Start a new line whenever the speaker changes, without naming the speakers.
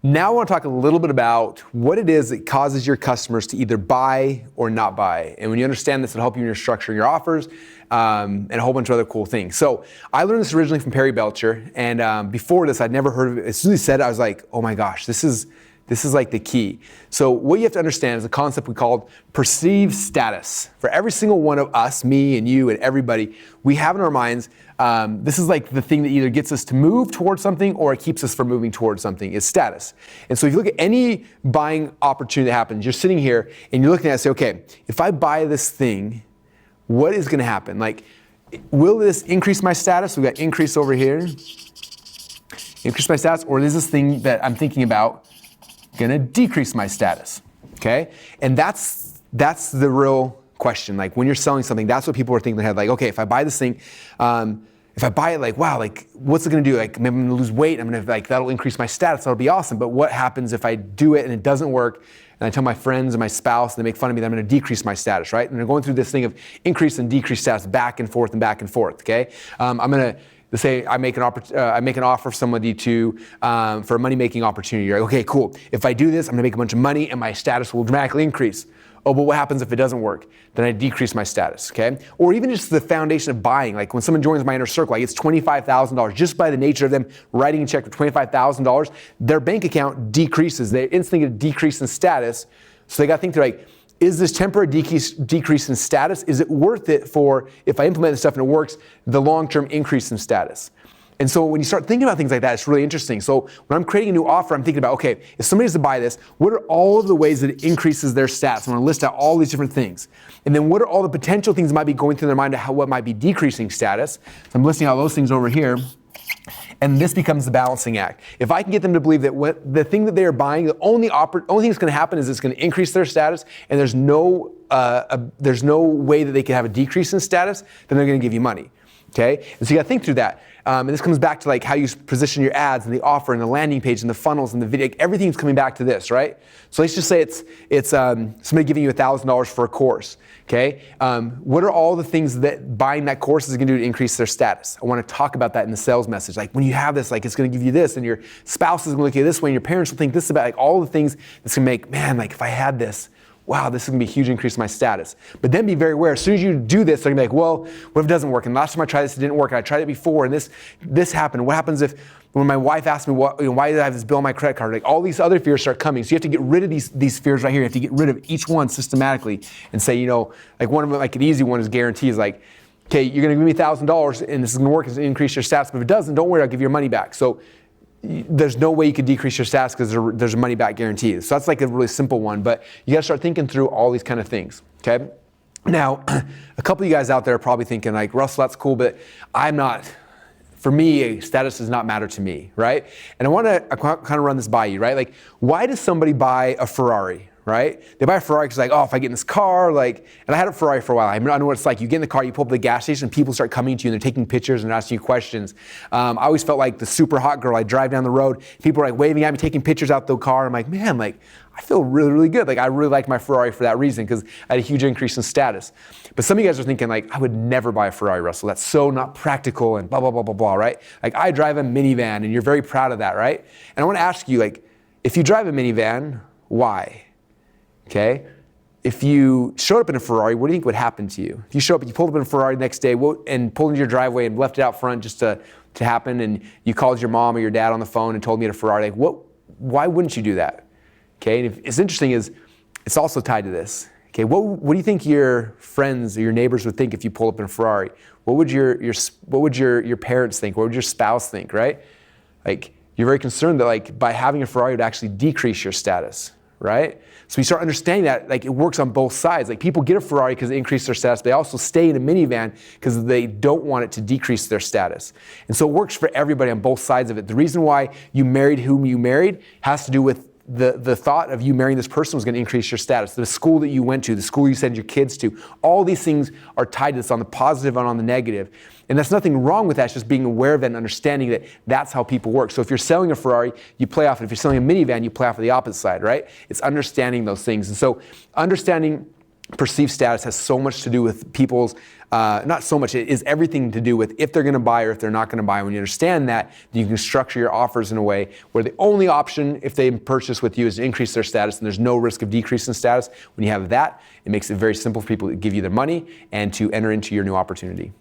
Now I want to talk a little bit about what it is that causes your customers to either buy or not buy. And when you understand this, it'll help you in your structuring your offers and a whole bunch of other cool things. So I learned this originally from Perry Belcher, and before this, I'd never heard of it. As soon as he said it, I was like, oh my gosh, this is like the key. So what you have to understand is a concept we call perceived status. For every single one of us, me and you and everybody, we have in our minds, this is like the thing that either gets us to move towards something or it keeps us from moving towards something, is status. And so if you look at any buying opportunity that happens, you're sitting here and you're looking at it and say, okay, if I buy this thing, what is gonna happen? Like, will this increase my status? We've got increase over here. Increase my status, or is this thing that I'm thinking about gonna decrease my status, okay? And that's the real question. Like when you're selling something, that's what people are thinking in their head. Like, okay, if I buy this thing, if I buy it, like, wow, like, what's it gonna do? Like, maybe I'm gonna lose weight. I'm gonna, like, that'll increase my status. That'll be awesome. But what happens if I do it and it doesn't work? And I tell my friends and my spouse, and they make fun of me, that I'm gonna decrease my status, right? And they're going through this thing of increase and decrease status back and forth, okay? I'm gonna say I make an offer for somebody for a money-making opportunity. You're like, okay, cool. If I do this, I'm gonna make a bunch of money and my status will dramatically increase. Oh, but what happens if it doesn't work? Then I decrease my status, okay? Or even just the foundation of buying. Like when someone joins my inner circle, I get $25,000 just by the nature of them writing a check for $25,000, their bank account decreases. They instantly get a decrease in status. So they got to think, they're like, is this temporary decrease in status, is it worth it for, if I implement this stuff and it works, the long-term increase in status? And so when you start thinking about things like that, it's really interesting. So when I'm creating a new offer, I'm thinking about, okay, if somebody has to buy this, what are all of the ways that it increases their stats? I'm gonna list out all these different things. And then what are all the potential things that might be going through their mind to what might be decreasing status? So I'm listing out those things over here. And this becomes the balancing act. If I can get them to believe that the thing that they are buying, the only thing that's gonna happen is it's gonna increase their status, and there's no way that they can have a decrease in status, then they're gonna give you money. Okay, and so you gotta think through that. And this comes back to like how you position your ads and the offer and the landing page and the funnels and the video. Everything's coming back to this, right? So let's just say it's somebody giving you $1,000 for a course. Okay, what are all the things that buying that course is gonna do to increase their status? I wanna talk about that in the sales message. Like when you have this, like it's gonna give you this, and your spouse is gonna look at it this way, and your parents will think this about, like all the things that's gonna make, man, like if I had this, wow, this is gonna be a huge increase in my status. But then be very aware, as soon as you do this, they're gonna be like, well, what if it doesn't work? And last time I tried this, it didn't work. And I tried it before, and this happened. What happens if, when my wife asked me, why did I have this bill on my credit card? Like all these other fears start coming. So you have to get rid of these fears right here. You have to get rid of each one systematically and say, like one of them, like an easy one is guarantees, like, okay, you're gonna give me $1,000 and this is gonna work, it's gonna increase your stats, but if it doesn't, don't worry, I'll give you your money back. So there's no way you could decrease your stats because there's a money back guarantee. So that's like a really simple one, but you gotta start thinking through all these kind of things, okay? Now, a couple of you guys out there are probably thinking like, Russell, that's cool, but for me, status does not matter to me, right? And I wanna kind of run this by you, right? Like, why does somebody buy a Ferrari? Right? They buy a Ferrari because like, oh, if I get in this car, like, and I had a Ferrari for a while. I know what it's like. You get in the car, you pull up at the gas station, and people start coming to you and they're taking pictures and asking you questions. I always felt like the super hot girl. I drive down the road, people are like waving at me, taking pictures out the car. I'm like, man, like, I feel really, really good. Like, I really like my Ferrari for that reason because I had a huge increase in status. But some of you guys are thinking like, I would never buy a Ferrari, Russell. That's so not practical and blah, blah, blah, blah, blah, right? Like, I drive a minivan and you're very proud of that, right? And I want to ask you, like, if you drive a minivan, why? Okay, if you showed up in a Ferrari, what do you think would happen to you? If you show up, you pulled up in a Ferrari the next day and pulled into your driveway and left it out front just to happen, and you called your mom or your dad on the phone and told me to Ferrari, like why wouldn't you do that? Okay, and it's interesting is it's also tied to this. Okay, what do you think your friends or your neighbors would think if you pulled up in a Ferrari? What would your parents think? What would your spouse think, right? Like, you're very concerned that like by having a Ferrari would actually decrease your status, right? So you start understanding that like it works on both sides. Like people get a Ferrari because it increases their status. They also stay in a minivan because they don't want it to decrease their status. And so it works for everybody on both sides of it. The reason why you married whom you married has to do with the thought of you marrying this person was going to increase your status. The school that you went to, the school you send your kids to, all these things are tied to this on the positive and on the negative. And there's nothing wrong with that. It's just being aware of it and understanding that that's how people work. So if you're selling a Ferrari, you play off it. If you're selling a minivan, you play off of the opposite side, right? It's understanding those things. And so understanding perceived status has so much to do with people's, not so much, it is everything to do with if they're going to buy or if they're not going to buy. When you understand that, you can structure your offers in a way where the only option if they purchase with you is to increase their status, and there's no risk of decrease in status. When you have that, it makes it very simple for people to give you their money and to enter into your new opportunity.